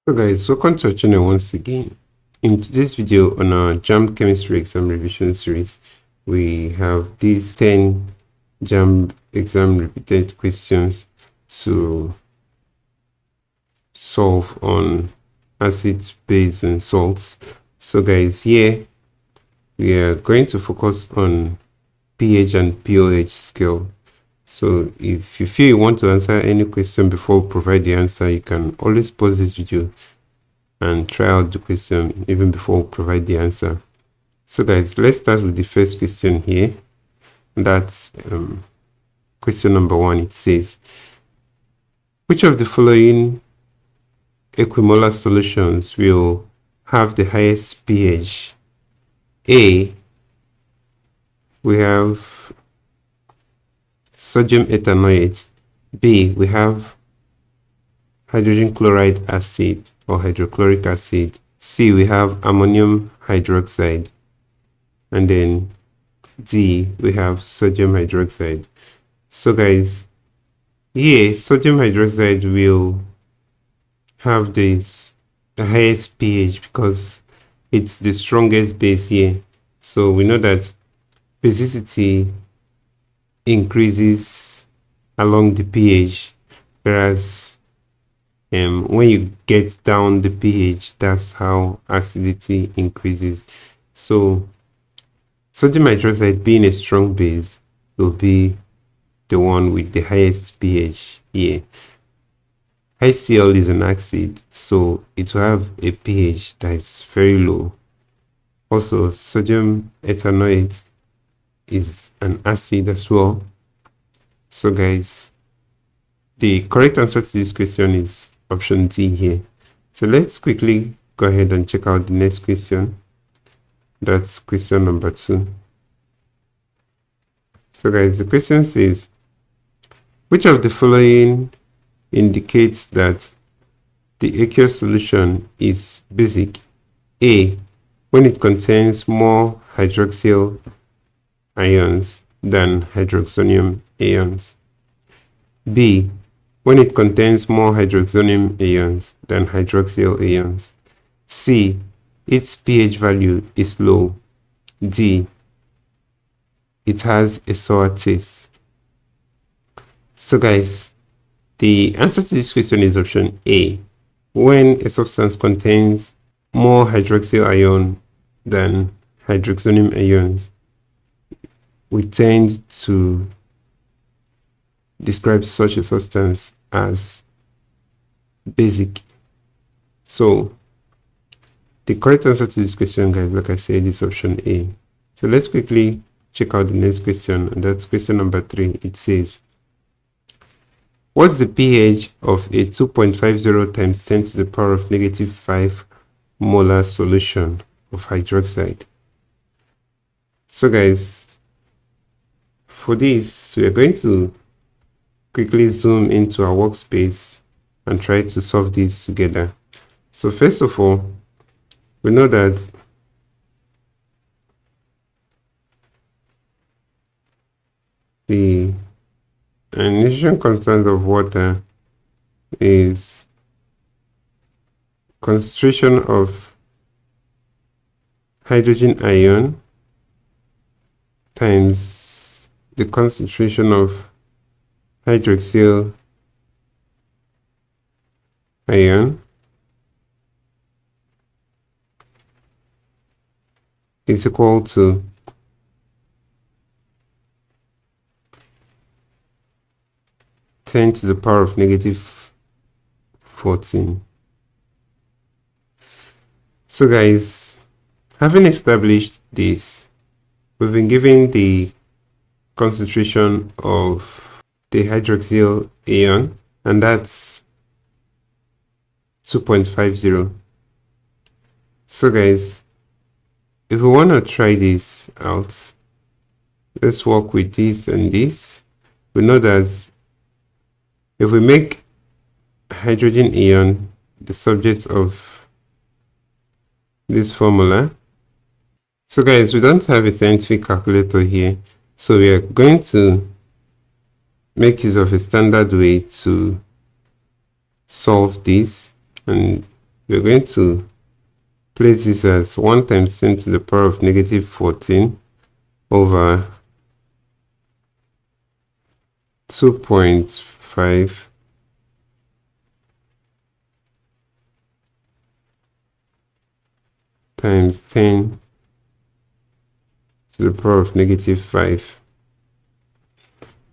So guys, welcome to our channel once again. In today's video on our JAMB Chemistry exam revision series, we have these 10 JAMB exam repeated questions to solve on acids, bases, and salts. So guys, here we are going to focus on pH and POH scale. So if you feel you want to answer any question before we provide the answer, you can always pause this video and try out the question even before we provide the answer. So guys, let's start with the first question here. That's question number 1. It says, which of the following equimolar solutions will have the highest pH? A, we have sodium ethanoate. B, we have hydrogen chloride acid or hydrochloric acid. C, we have ammonium hydroxide. And then D, we have sodium hydroxide. So guys, here sodium hydroxide will have the highest pH because it's the strongest base here. So we know that basicity increases along the pH, whereas when you get down the pH, that's how acidity increases. So sodium hydroxide, being a strong base, will be the one with the highest pH here. HCl is an acid, so it will have a pH that is very low. Also, sodium ethanoate is an acid as well. So guys, the correct answer to this question is option D here. So let's quickly go ahead and check out the next question. That's question number 2. So guys, the question says, which of the following indicates that the aqueous solution is basic? A, when it contains more hydroxyl ions than hydroxonium ions. B, when it contains more hydroxonium ions than hydroxyl ions. C, its pH value is low. D, it has a sour taste. So guys, the answer to this question is option A. When a substance contains more hydroxyl ion than hydroxonium ions, we tend to describe such a substance as basic. So the correct answer to this question, guys, like I said, is option A. So let's quickly check out the next question, and that's question number 3. It says, what's the pH of a 2.50 times 10 to the power of negative 5 molar solution of hydroxide? So guys, for this, we are going to quickly zoom into our workspace and try to solve this together. So first of all, we know that the ionization constant of water is concentration of hydrogen ion times the concentration of hydroxyl ion is equal to 10 to the power of negative 14. So guys, having established this, we've been given the concentration of the hydroxyl ion, and that's 2.50. So guys, if we want to try this out, let's work with this and this. We know that if we make hydrogen ion the subject of this formula, so guys, we don't have a scientific calculator here, so we are going to make use of a standard way to solve this, and we're going to place this as 1 times 10 to the power of negative 14 over 2.5 times 10 to the power of negative 5.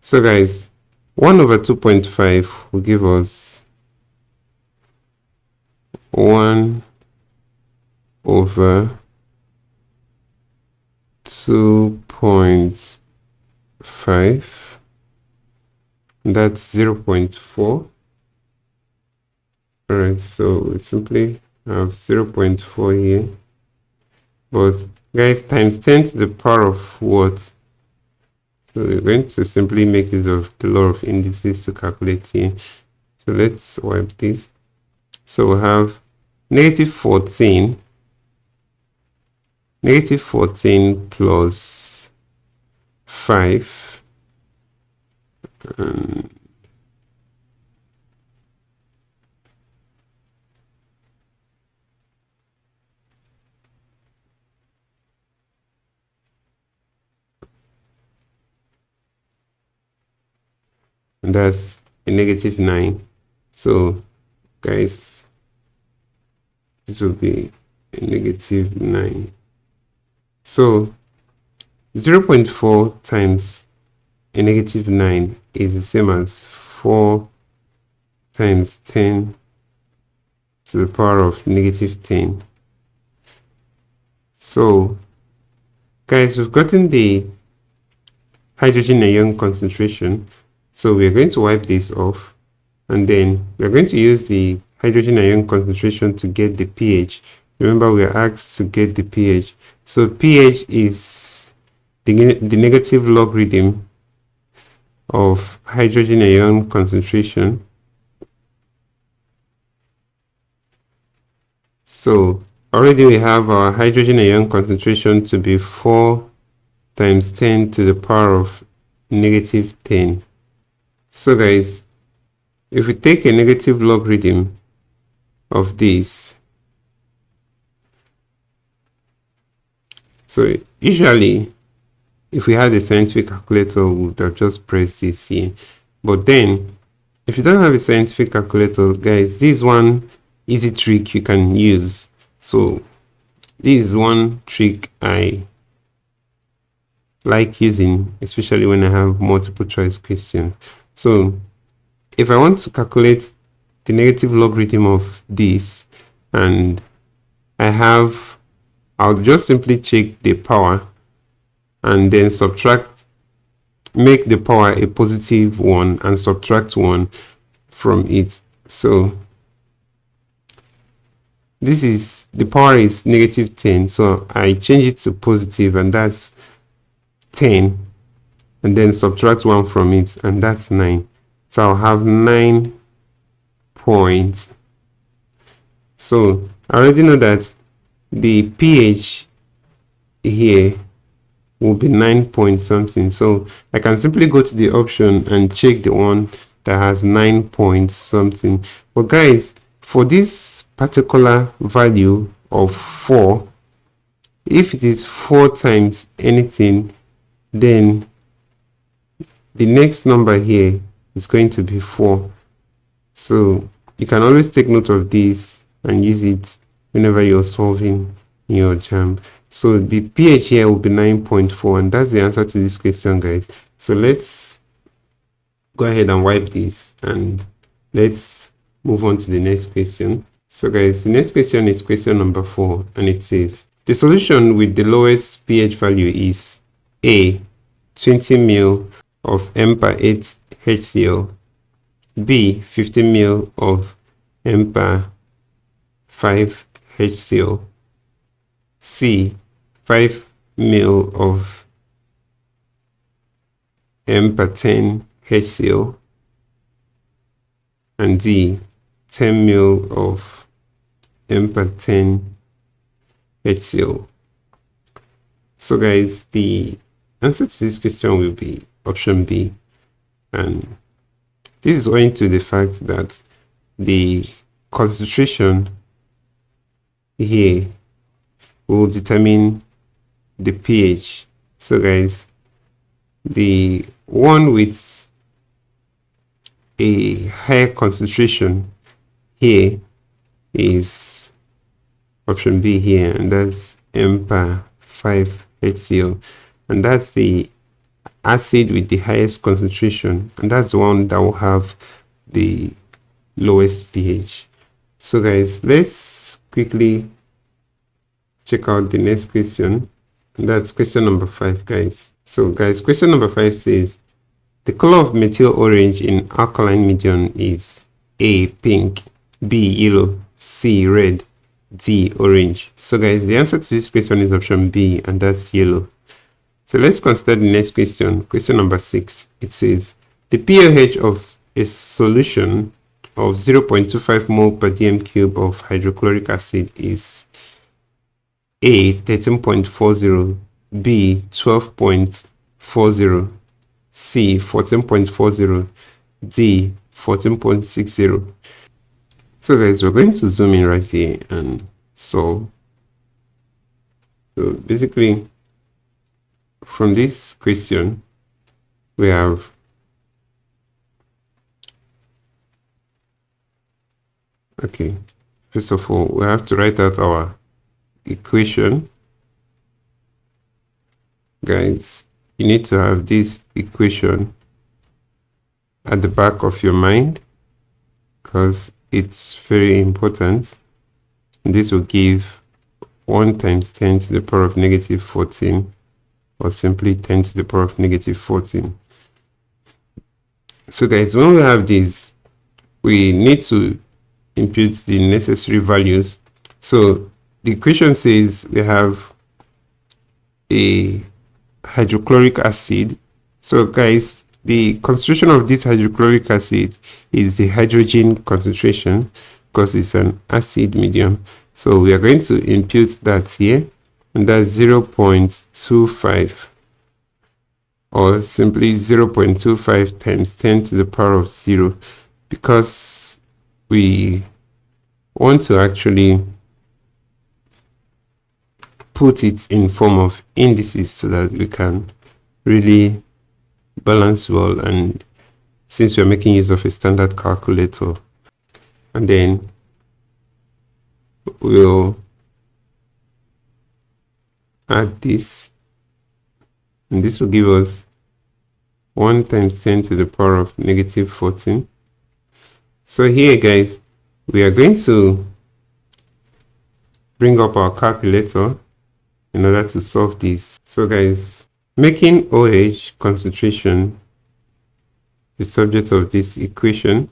So guys, 1 over 2.5 will give us 1 over 2.5. That's 0.4. Alright, so we simply have 0.4 here. But guys, times 10 to the power of what? So we're going to simply make use of the law of indices to calculate here. So let's wipe this. So we have negative 14 plus 5 and that's a negative 9. So guys, this will be a negative 9. So 0.4 times a negative 9 is the same as 4 times 10 to the power of negative 10. So guys, we've gotten the hydrogen ion concentration. So we're going to wipe this off, and then we're going to use the hydrogen ion concentration to get the pH. Remember, we are asked to get the pH. So pH is the negative logarithm of hydrogen ion concentration. So already we have our hydrogen ion concentration to be 4 times 10 to the power of negative 10. So guys, if we take a negative logarithm of this, so usually if we had a scientific calculator, we would have just pressed this here. But then if you don't have a scientific calculator, guys, this is one easy trick you can use. So this is one trick I like using, especially when I have multiple choice questions. So if I want to calculate the negative logarithm of this, and I'll just simply check the power and then make the power a positive 1 and subtract 1 from it. So the power is negative 10, so I change it to positive, and that's 10, and then subtract 1 from it, and that's 9. So I'll have 9 points. So I already know that the pH here will be 9 point something. So I can simply go to the option and check the one that has 9 point something. But guys, for this particular value of 4, if it is 4 times anything, then the next number here is going to be 4. So you can always take note of this and use it whenever you're solving in your JAMB. So the pH here will be 9.4, and that's the answer to this question, guys. So let's go ahead and wipe this, and let's move on to the next question. So guys, the next question is question number 4, and it says the solution with the lowest pH value is A, 20 ml of M per 8 HCl, B, 50 ml of M per 5 HCl, C, 5 ml of M per 10 HCl, and D, 10 ml of M per 10 HCl. So guys, the answer to this question will be option B, and this is owing to the fact that the concentration here will determine the pH. So guys, the one with a higher concentration here is option B here, and that's M/5HCl, and that's the acid with the highest concentration, and that's the one that will have the lowest pH. So guys, let's quickly check out the next question, and that's question number 5, guys. So guys, question number 5 says the color of methyl orange in alkaline medium is A, pink, B, yellow, C, red, D, orange. So guys, the answer to this question is option B, and that's yellow. So let's consider the next question, question number 6. It says the pH of a solution of 0.25 mole per dm cube of hydrochloric acid is A, 13.40, B, 12.40, C, 14.40, D, 14.60. So guys, we're going to zoom in right here and solve. So basically, from this question, we have first of all, we have to write out our equation. Guys, you need to have this equation at the back of your mind because it's very important. And this will give 1 times 10 to the power of negative 14, or simply 10 to the power of negative 14. So guys, when we have this, we need to input the necessary values. So the equation says we have a hydrochloric acid. So guys, the concentration of this hydrochloric acid is the hydrogen concentration because it's an acid medium. So we are going to impute that here, and that's 0.25, or simply 0.25 times 10 to the power of 0, because we want to actually put it in form of indices so that we can really balance well, and since we're making use of a standard calculator, and then we'll add this, and this will give us 1 times 10 to the power of negative 14. So here guys, we are going to bring up our calculator in order to solve this. So guys, making OH concentration the subject of this equation,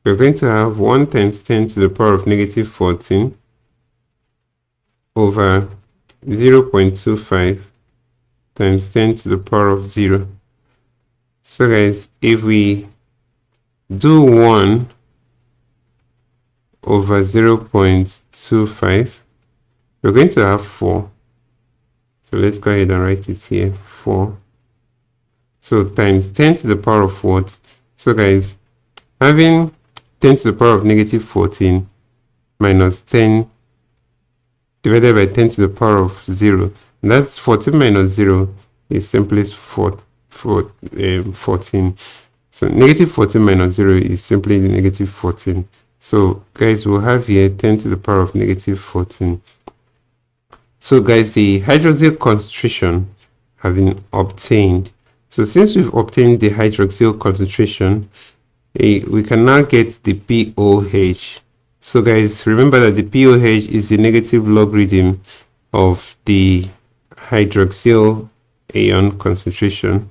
we're going to have 1 times 10 to the power of negative 14 over 0.25 times 10 to the power of 0. So guys, if we do 1 over 0.25, we're going to have 4. So let's go ahead and write it here, 4. So times 10 to the power of what? So guys, having 10 to the power of negative 14 minus 10 divided by 10 to the power of 0, and that's 14 minus 0 is simply 14. So negative 14 minus 0 is simply the negative 14. So guys, we'll have here 10 to the power of negative 14. So guys, the hydroxyl concentration have been obtained. So since we've obtained the hydroxyl concentration, we can now get the POH. So guys, remember that the POH is the negative logarithm of the hydroxyl ion concentration.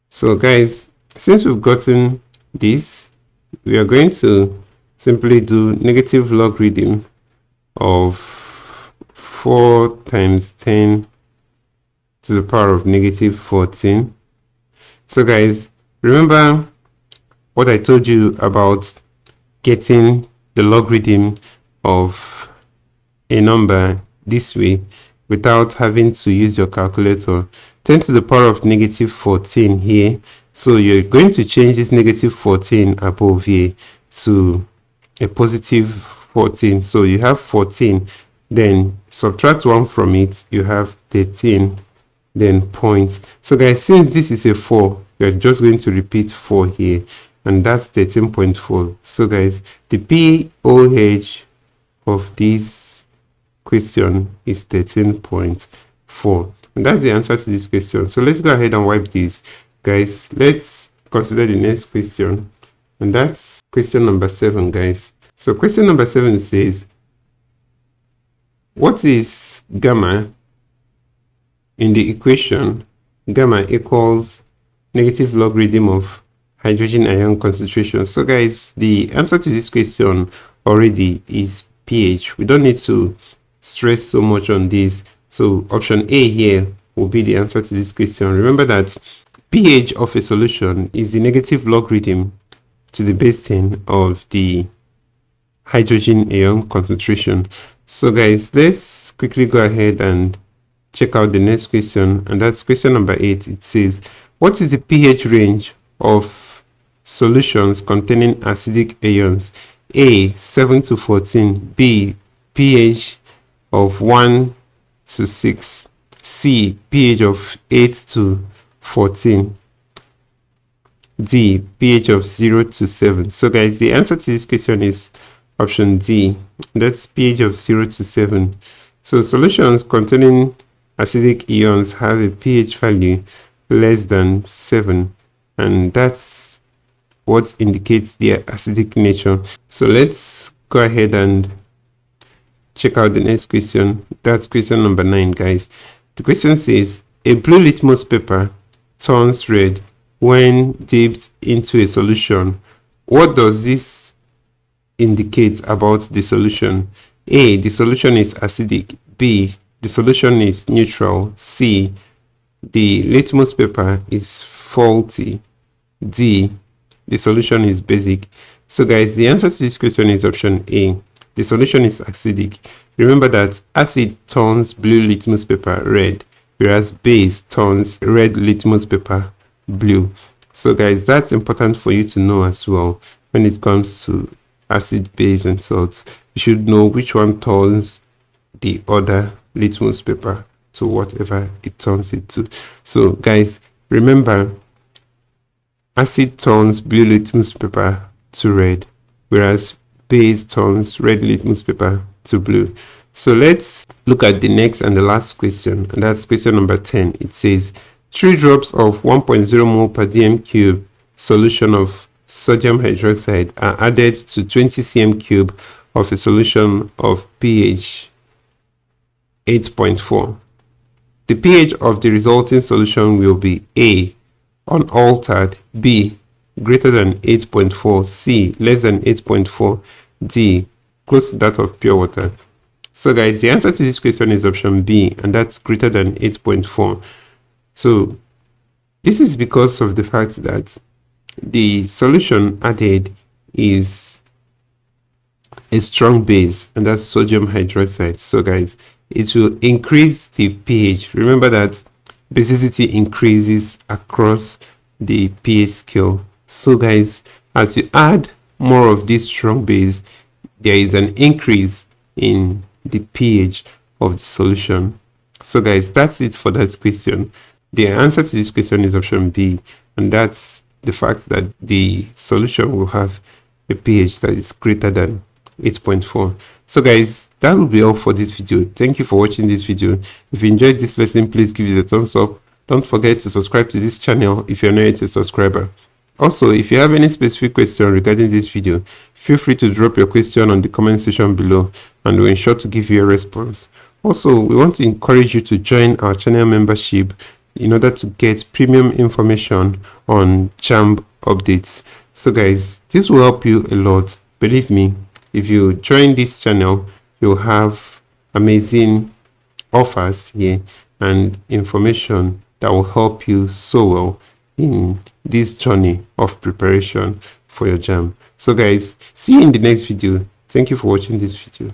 So guys, since we've gotten this, we are going to simply do negative logarithm of 4 times 10 to the power of negative 14. So guys, remember what I told you about getting the logarithm of a number this way without having to use your calculator. 10 to the power of negative 14 here. So you're going to change this negative 14 above here to a positive 14. So you have 14, then subtract 1 from it, you have 13, then points. So guys, since this is a 4, we're just going to repeat 4 here, and that's 13.4. So guys, the POH of this question is 13.4, and that's the answer to this question. So let's go ahead and wipe this, guys. Let's consider the next question, and that's question number 7, guys. So question number 7 says, what is gamma in the equation gamma equals negative logarithm of hydrogen ion concentration? So guys, the answer to this question already is pH. We don't need to stress so much on this. So option A here will be the answer to this question. Remember that pH of a solution is the negative logarithm to the base 10 of the hydrogen ion concentration. So guys, let's quickly go ahead and check out the next question, and that's question number 8. It says, what is the pH range of solutions containing acidic ions? A, 7 to 14, B, pH of 1 to 6, C, pH of 8 to 14, D, pH of 0 to 7. So guys, the answer to this question is option D, that's pH of 0 to 7. So solutions containing acidic ions have a pH value less than 7, and that's what indicates their acidic nature. So let's go ahead and check out the next question. That's question number 9, guys. The question says, a blue litmus paper turns red when dipped into a solution. What does this indicate about the solution? A, the solution is acidic. B, the solution is neutral. C, the litmus paper is faulty. D, the solution is basic. So guys, the answer to this question is option A. The solution is acidic. Remember that acid turns blue litmus paper red, whereas base turns red litmus paper blue. So guys, that's important for you to know as well. When it comes to acid, base, and salts, you should know which one turns the other litmus paper to whatever it turns it to. So guys, remember, acid turns blue litmus paper to red, whereas base turns red litmus paper to blue. So let's look at the next and the last question, and that's question number 10. It says, 3 drops of 1.0 mole per dm cube solution of sodium hydroxide are added to 20 cm cube of a solution of pH 8.4. The pH of the resulting solution will be A, unaltered, B, greater than 8.4, C, less than 8.4, D, close to that of pure water. So guys, the answer to this question is option B, and that's greater than 8.4. So this is because of the fact that the solution added is a strong base, and that's sodium hydroxide. So guys, it will increase the pH. Remember that basicity increases across the pH scale. So guys, as you add more of this strong base, there is an increase in the pH of the solution. So guys, that's it for that question. The answer to this question is option B, and that's the fact that the solution will have a pH that is greater than 8.4. So guys, that will be all for this video. Thank you for watching this video. If you enjoyed this lesson, please give it a thumbs up. Don't forget to subscribe to this channel if you're not yet a subscriber. Also, if you have any specific question regarding this video, feel free to drop your question on the comment section below, and we'll ensure to give you a response. Also, we want to encourage you to join our channel membership in order to get premium information on JAMB updates. So guys, this will help you a lot. Believe me, if you join this channel, you'll have amazing offers here and information that will help you so well in this journey of preparation for your JAMB. So guys, see you in the next video. Thank you for watching this video.